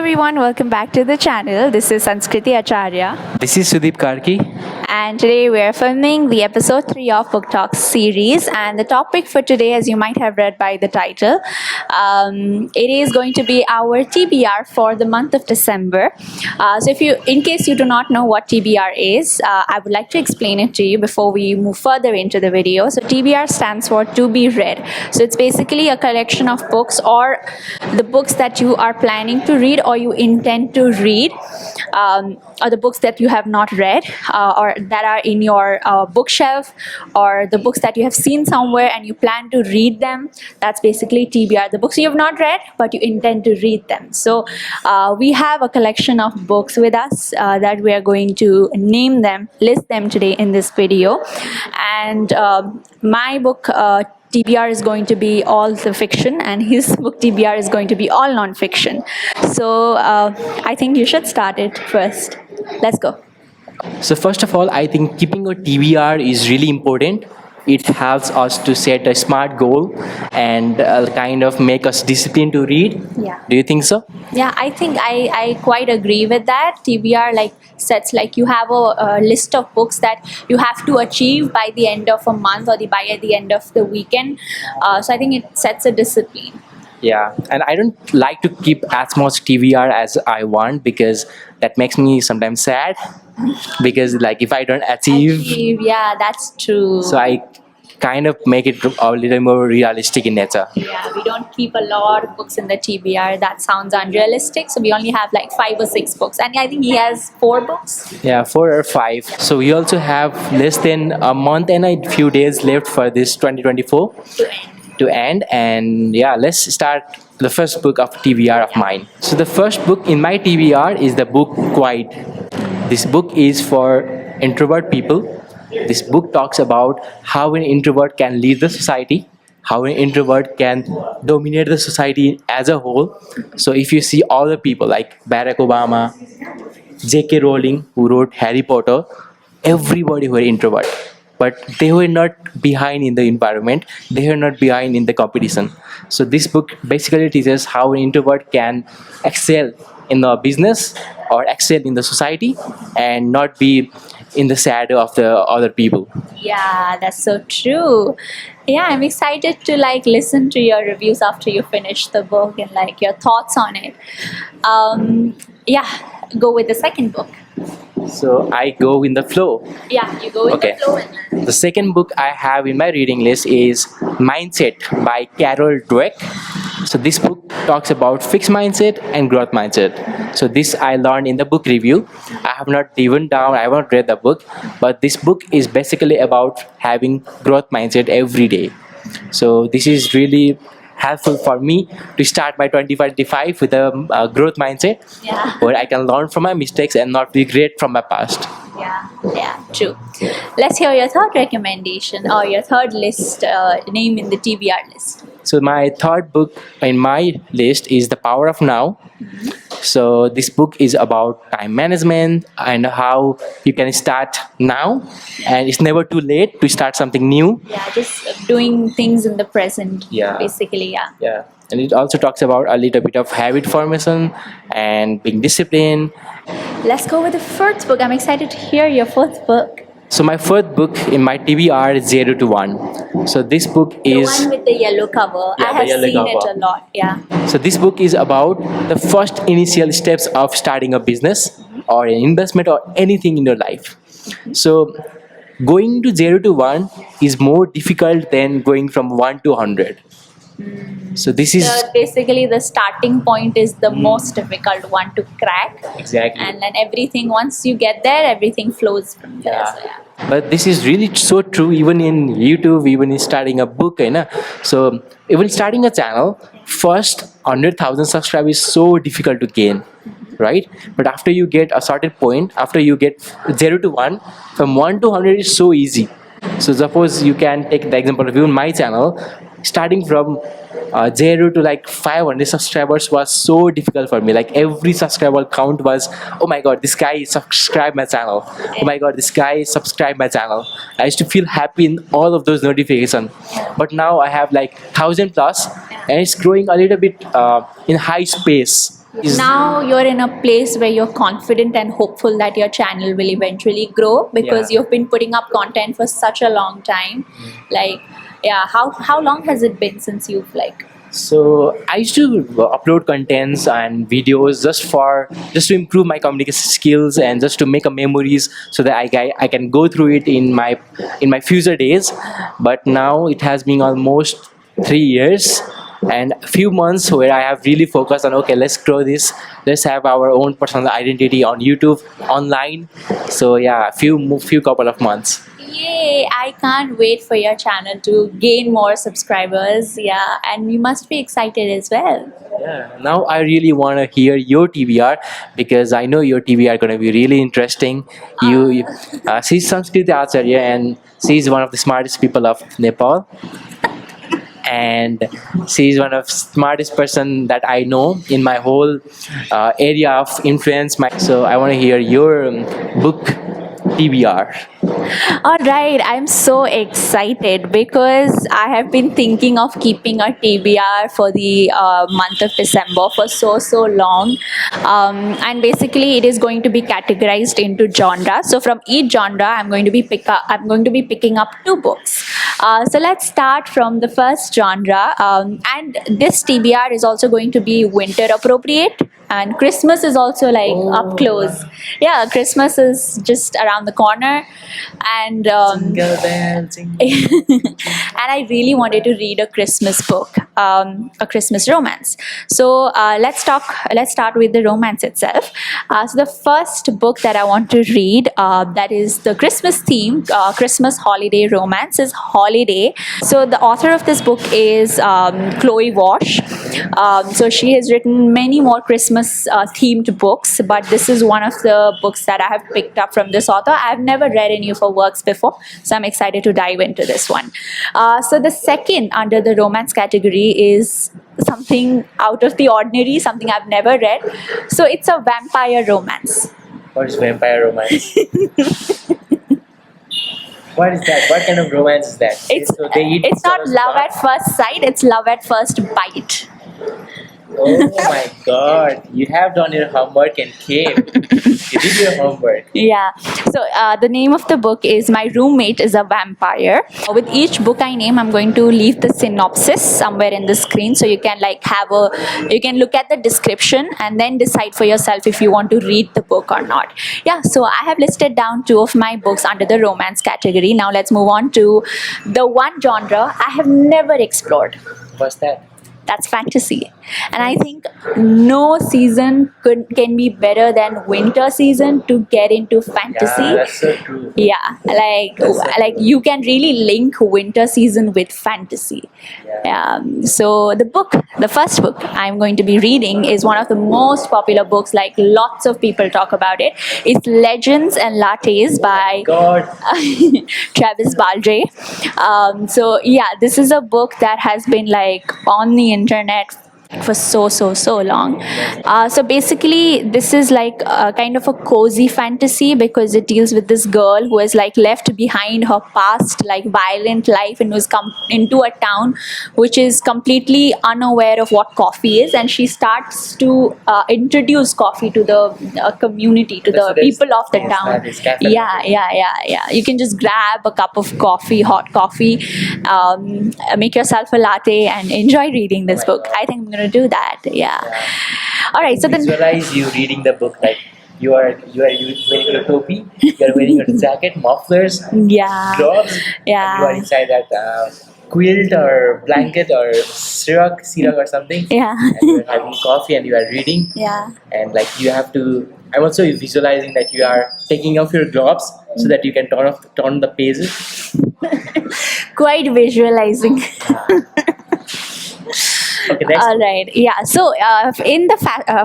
everyone, welcome back to the channel. This is Sanskriti Acharya, This is Sudeep Karki. and today we are filming the episode 3 of Book Talks series. And the topic for today, as you might have read by the title, it is going to be our TBR for the month of December. So, in case you do not know what TBR is, I would like to explain it to you before we move further into the video. So, TBR stands for to be read. So, it's basically a collection of books or the books that you are planning to read or you intend to read, or the books that you have not read, or that are in your bookshelf, or the books that you have seen somewhere and you plan to read them. That's basically TBR, the books you have not read but you intend to read them. So we have a collection of books with us that we are going to list them today in this video. And my book TBR is going to be all the fiction, and his book TBR is going to be all non-fiction. So I think you should start it first. Let's go. So first of all, I think keeping a TBR is really important. It helps us to set a smart goal and kind of make us disciplined to read. Yeah. Do you think so? Yeah, I think I quite agree with that. TBR sets you have a list of books that you have to achieve by the end of a month or by the end of the weekend. So I think it sets a discipline. Yeah, and I don't like to keep as much TBR as I want because that makes me sometimes sad. Because if I don't achieve, Yeah, that's true. so I kind of make it a little more realistic in nature. Yeah, we don't keep a lot of books in the TBR. That sounds unrealistic. So we only have 5 or 6 books. And I think he has 4 books. Yeah, 4 or 5. So we also have less than a month and a few days left for this 2024 to end. And yeah, let's start the first book of TBR of mine. So the first book in my TBR is the book Quiet. This book is for introvert people. This book talks about how an introvert can lead the society, how an introvert can dominate the society as a whole. So if you see all the people like Barack Obama, J.K. Rowling, who wrote Harry Potter, everybody were introvert. But they were not behind in the environment. They were not behind in the competition. So this book basically teaches how an introvert can excel in the business or excel in the society and not be in the shadow of the other people. Yeah, that's so true. Yeah, I'm excited to listen to your reviews after you finish the book and your thoughts on it. Yeah, go with the second book. So I go in the flow. Yeah, you go with Okay. the flow. The second book I have in my reading list is Mindset by Carol Dweck. So this book talks about fixed mindset and growth mindset. So this I learned in the book review. I have not I haven't read the book, but this book is basically about having growth mindset every day. So this is really helpful for me to start my 2025 with a growth mindset, Yeah. where I can learn from my mistakes and not regret from my past. Yeah, true. Let's hear your third recommendation or your third list name in the TBR list. So my third book in my list is The Power of Now. So this book is about time management and how you can start now, and it's never too late to start something new. Yeah, just doing things in the present. Yeah. Basically, yeah. Yeah, and it also talks about a little bit of habit formation and being disciplined. Let's go with the fourth book. I'm excited to hear your fourth book. So my fourth book in my TBR is 0 to 1. So this book The is one with the yellow cover. Yeah, I the have yellow seen it cover. a lot. Yeah. So this book is about the first initial steps of starting a business or an investment or anything in your life. So going to 0 to 1 is more difficult than going from 1 to 100. So this is So basically, the starting point is the most difficult one to crack. exactly. And then everything, once you get there, everything flows from there. Yeah. So, yeah. But this is really so true even in YouTube, even in starting a book. So even starting a channel, first 100,000 subscribers is so difficult to gain, right? But after you get a certain point, after you get 0 to 1, from 1 to 100 is so easy. So suppose you can take the example of even my channel, starting from 0 to 500 subscribers was so difficult for me. Every subscriber count was, oh my god, this guy subscribed my channel, oh my god, this guy subscribed my channel. I used to feel happy in all of those notifications. But now I have 1,000 plus, and it's growing a little bit in high space. Now you're in a place where you're confident and hopeful that your channel will eventually grow because Yeah. you've been putting up content for such a long time. Like, yeah, how long has it been since you've like? So I used to upload contents and videos just to improve my communication skills and just to make a memories so that I can go through it in my future days. But now it has been almost 3 years and a few months where I have really focused on, okay, let's grow this, let's have our own personal identity on YouTube, online. So yeah, few couple of months. Yay! I can't wait for your channel to gain more subscribers. Yeah, and you must be excited as well. Yeah, now I really want to hear your TBR because I know your TBR going to be really interesting. She's Samskriti Acharya and she's one of the smartest people of Nepal, and she's one of smartest person that I know in my whole area of influence. So I want to hear your book TBR. All right, I'm so excited because I have been thinking of keeping a TBR for the month of December for so long, and basically it is going to be categorized into genre. So from each genre, I'm going to be picking up two books. So let's start from the first genre, and this TBR is also going to be winter appropriate. And Christmas is also like up close. Yeah, Christmas is just around the corner, and Jingle bell, jingle. and I really wanted to read a Christmas book, a Christmas romance. So Let's start with the romance itself. So the first book that I want to read, that is the Christmas theme, Christmas holiday romance, is Holiday. So the author of this book is Chloe Wash. So she has written many more Christmas themed books, but this is one of the books that I have picked up from this author. I've never read any of her works before, so I'm excited to dive into this one. So the second under the romance category is something out of the ordinary, something I've never read. So it's a vampire romance. What is vampire romance? What is that? What kind of romance is that? It's So they eat it's each not other's love blood? at first sight, it's love at first bite. Oh my god, you have done your homework and came. You did your homework. Yeah. So the name of the book is My Roommate is a Vampire. With each book I name, I'm going to leave the synopsis somewhere in the screen, so you can you can look at the description and then decide for yourself if you want to read the book or not. Yeah. So I have listed down two of my books under the romance category. Now let's move on to the one genre I have never explored. What's that? That's fantasy, and I think no season can be better than winter season to get into fantasy. Yeah, that's so true. Yeah, like you can really link winter season with fantasy. Yeah. So the first book I'm going to be reading is one of the most popular books, like lots of people talk about it. It's Legends and Lattes by God. Travis Baldrey. So yeah, this is a book that has been like on the internet for so long. So basically this is like a kind of a cozy fantasy because it deals with this girl who has like left behind her past like violent life and who's come into a town which is completely unaware of what coffee is, and she starts to introduce coffee to the community, to the So there's people of the things town. that is cafe. Yeah, you can just grab a cup of coffee, hot coffee, make yourself a latte and enjoy reading this book. I think I'm gonna do that. Yeah. All right. So then, Visualize you reading the book like you are wearing a topi, you are wearing a jacket, mufflers, yeah, gloves, Yeah. and you are inside that quilt or blanket or syrup or something. Yeah. And you are having coffee and you are reading. Yeah. And like you have to. I'm also visualizing that you are taking off your gloves so that you can turn the pages. Quite visualizing. Okay, next. All right. Yeah. So, in the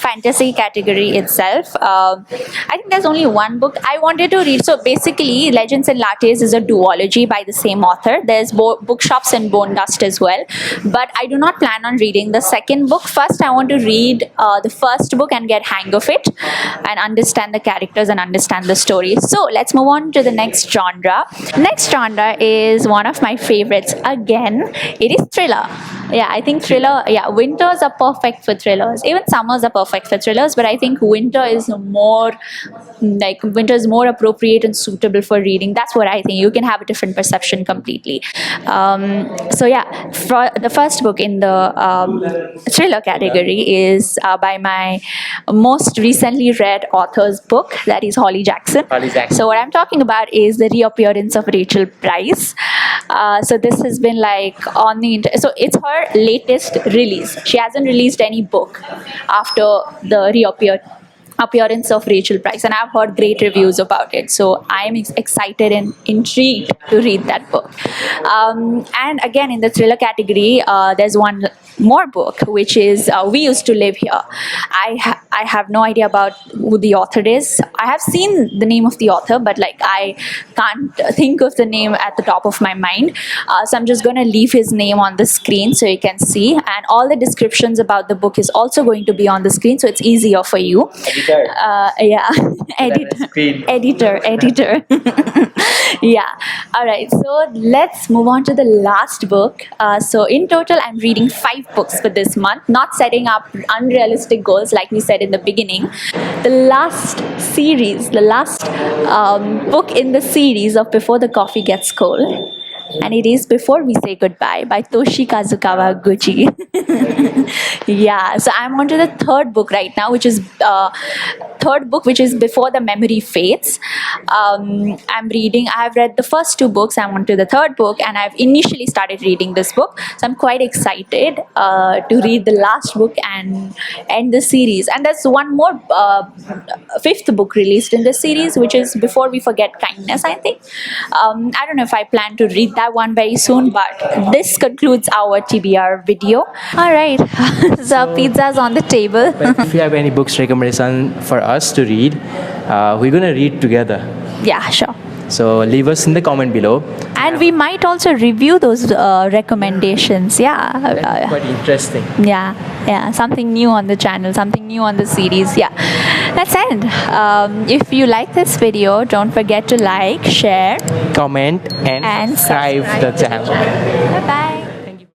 fantasy category itself, I think there's only one book I wanted to read. So, basically, Legends and Lattes is a duology by the same author. There's bookshops and Bone Dust as well. But I do not plan on reading the second book. First, I want to read the first book and get hang of it and understand the characters and understand the story. So, let's move on to the next genre. Next genre is one of my favorites. Again, it is thriller. Yeah, I think thriller yeah, winters are perfect for thrillers. Even summers are perfect for thrillers, but I think winter is more appropriate and suitable for reading. That's what I think. You can have a different perception completely. So yeah, for the first book in the thriller category is by my most recently read author's book, that is Holly Jackson. Holly Jackson. So what I'm talking about is the reappearance of Rachel Price. So this has been like on the so it's her latest release. She hasn't released any book after the appearance of Rachel Price, and I've heard great reviews about it. So I am excited and intrigued to read that book. And again, in the thriller category, there's one more book, which is We Used to Live Here. I have no idea about who the author is. I have seen the name of the author, but like I can't think of the name at the top of my mind. So I'm just going to leave his name on the screen so you can see. And all the descriptions about the book is also going to be on the screen, so it's easier for you. Yeah, editor. Yeah. All right, so let's move on to the last book. So in total, I'm reading 5 books for this month, not setting up unrealistic goals like we said in the beginning. The last book in the series of Before the Coffee Gets Cold, and it is Before We Say Goodbye by Toshi Kazukawa Gucci. Yeah, so I'm on to the third book right now, which is Before the Memory Fades. I have read the first 2 books. I'm on to the third book, and I've initially started reading this book, so I'm quite excited to read the last book and end the series. And there's one more 5th book released in the series, which is Before We Forget Kindness, I think. I don't know if I plan to read that one very soon, but this concludes our TBR video. All right, so pizza's on the table. If you have any books recommendation for us to read, we're gonna read together. Yeah, sure. So leave us in the comment below. And we might also review those recommendations. That's quite interesting. Yeah, something new on the channel, something new on the series. Yeah, that's it. If you like this video, don't forget to like, share, Comment and subscribe the channel. Bye bye.